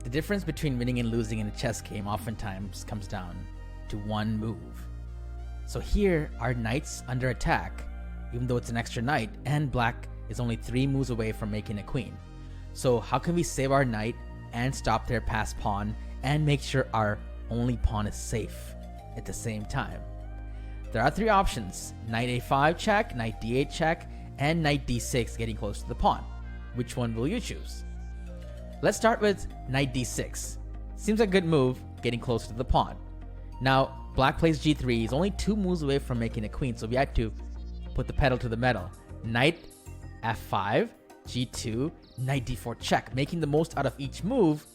The difference between winning and losing in a chess game oftentimes comes down to one move. So here, our knight's under attack, even though it's an extra knight, and black is only 3 moves away from making a queen. So how can we save our knight and stop their passed pawn and make sure our only pawn is safe at the same time? There are 3 options: knight a5 check, knight d8 check, and knight d6 getting close to the pawn. Which one will you choose? Let's start with knight d6. Seems like a good move, getting close to the pawn. Now, black plays g3. He's only 2 moves away from making a queen, so we had to put the pedal to the metal. Knight f5, g2, knight d4 check, making the most out of each move,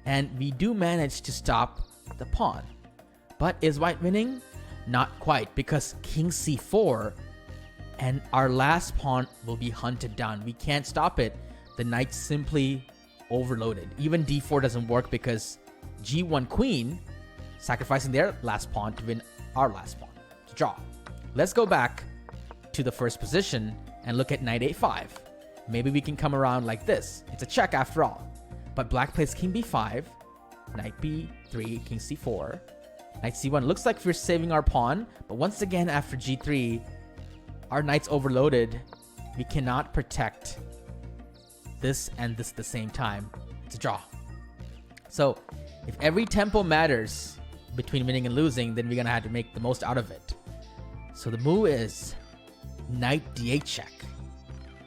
and we do manage to stop the pawn. But is white winning? Not quite, because king c4 and our last pawn will be hunted down. We can't stop it. The knight's simply overloaded. Even d4 doesn't work because g1 queen, sacrificing their last pawn to win our last pawn. To draw. Let's go back to the first position and look at knight a5. Maybe we can come around like this. It's a check after all. But black plays king b5, knight b3, king c4, knight c1. Looks like we're saving our pawn, but once again after g3, our knight's overloaded. We cannot protect this and this at the same time. It's a draw. So if every tempo matters between winning and losing, then we're gonna have to make the most out of it. So the move is knight d8 check.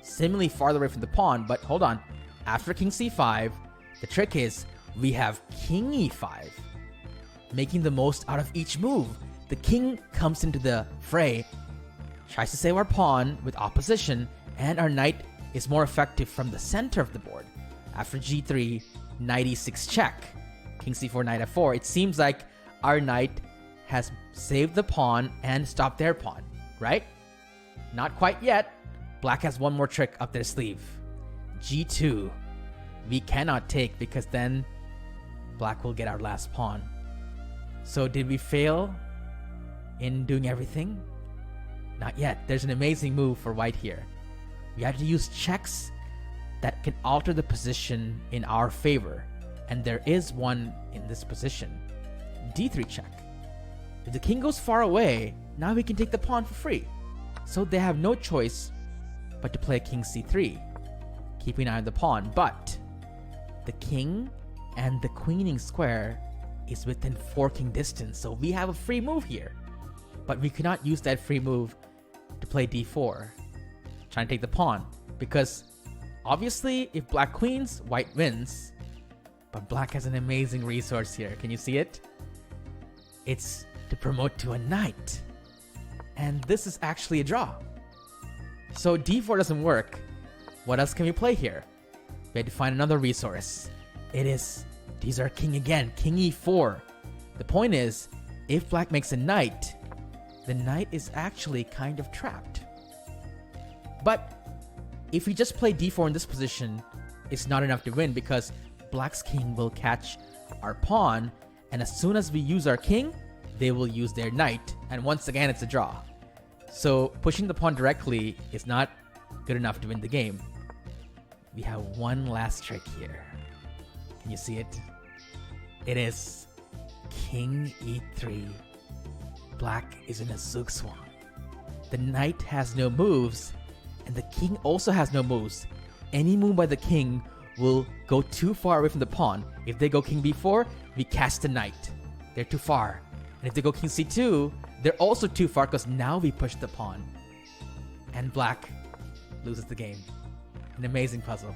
Seemingly farther away from the pawn, but hold on. After king c5, the trick is we have king e5. Making the most out of each move. The king comes into the fray, tries to save our pawn with opposition, and our knight is more effective from the center of the board. After g3, knight e6 check, king c4, knight f4. It seems like our knight has saved the pawn and stopped their pawn, right? Not quite yet. Black has one more trick up their sleeve. g2. We cannot take because then black will get our last pawn. So did we fail in doing everything? Not yet. There's an amazing move for white here. We have to use checks that can alter the position in our favor. And there is one in this position. d3 check. If the king goes far away, now we can take the pawn for free. So they have no choice but to play king c3, keeping an eye on the pawn. But the king and the queening square is within forking distance, so we have a free move here. But we cannot use that free move to play d4, trying to take the pawn, because obviously if black queens, white wins. But black has an amazing resource here. Can you see it? It's to promote to a knight. And this is actually a draw. So d4 doesn't work. What else can we play here? We had to find another resource. It is, these are king again, king e4. The point is, if black makes a knight, the knight is actually kind of trapped. But if we just play d4 in this position, it's not enough to win because black's king will catch our pawn, and as soon as we use our king, they will use their knight, and once again it's a draw. So pushing the pawn directly is not good enough to win the game. We have one last trick here. Can you see it? It is king e3. Black is in a zugzwang. The knight has no moves, and the king also has no moves. Any move by the king will go too far away from the pawn. If they go king b4, we catch the knight. They're too far. And if they go king c2, they're also too far because now we push the pawn. And black loses the game. An amazing puzzle.